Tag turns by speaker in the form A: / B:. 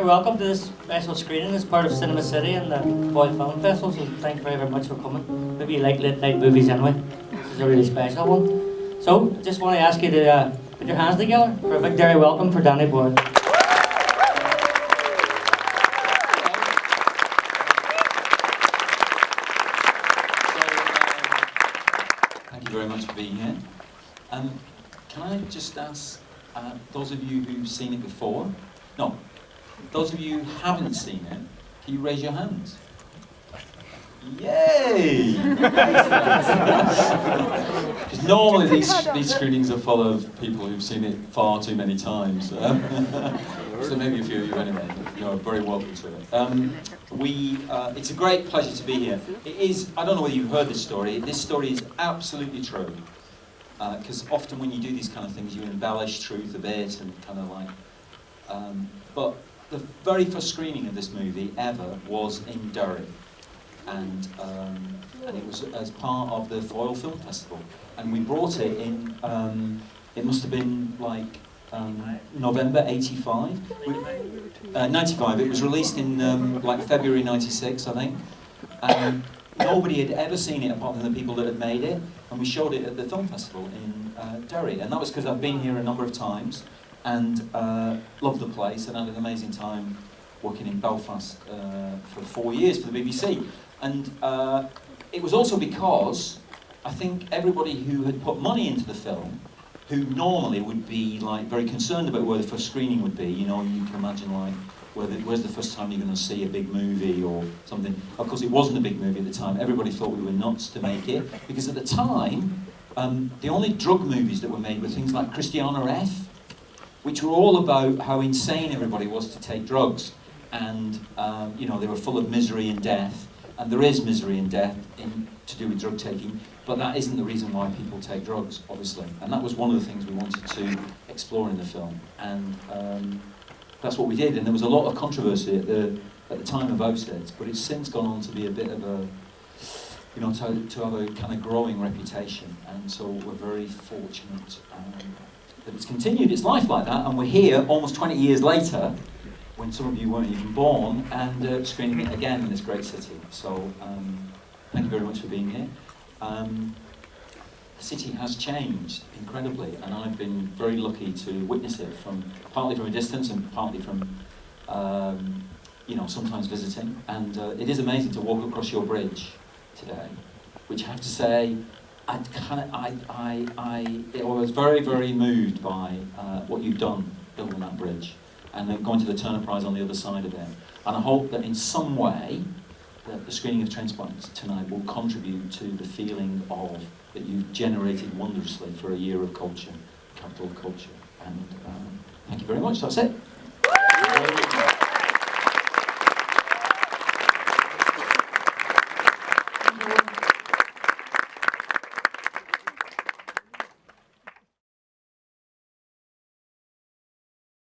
A: welcome to this special screening as part of Cinema City and the Boyle Film Festival, so thank you very much for coming. Maybe you like late night movies anyway. This is a really special one. So, just want to ask you to put your hands together for a big Derry welcome for Danny Boyle.
B: Thank you very much for being here. Can I just ask those of you who've seen it before? No. Those of you who haven't seen it, can you raise your hands? Yay! Because normally these screenings are full of people who've seen it far too many times. So maybe a few of you anyway. You're very welcome to it. It's a great pleasure to be here. It is, I don't know whether you've heard this story. This story is absolutely true. Because often when you do these kind of things, you embellish truth a bit and kind of like... but the very first screening of this movie ever was in Derry. And it was as part of the Foyle Film Festival. And we brought it in, it must have been like November 85? 95. It was released in like February 96, I think. And nobody had ever seen it apart from the people that had made it. And we showed it at the film festival in Derry. And that was because I've been here a number of times and loved the place and had an amazing time working in Belfast for 4 years for the BBC. And it was also because I think everybody who had put money into the film, who normally would be like very concerned about where the first screening would be, you know, you can imagine like, where's the first time you're going to see a big movie or something. Of course, it wasn't a big movie at the time. Everybody thought we were nuts to make it, because at the time, the only drug movies that were made were things like Christiana F., which were all about how insane everybody was to take drugs. And, you know, they were full of misery and death. And there is misery and death to do with drug taking, but that isn't the reason why people take drugs, obviously. And that was one of the things we wanted to explore in the film. And that's what we did. And there was a lot of controversy at the time about it, but it's since gone on to be a bit of a, you know, to have a kind of growing reputation. And so we're very fortunate that it's continued its life like that. And we're here almost 20 years later, when some of you weren't even born, and screening it again in this great city. So, thank you very much for being here. The city has changed incredibly, and I've been very lucky to witness it partly from a distance and partly from, you know, sometimes visiting. And it is amazing to walk across your bridge today, which I have to say, I was very, very moved by what you've done building that bridge, and then going to the Turner Prize on the other side of it. And I hope that in some way, that the screening of Transpotting tonight will contribute to the feeling of that you've generated wondrously for a year of culture, capital of culture. And thank you very much, that's it.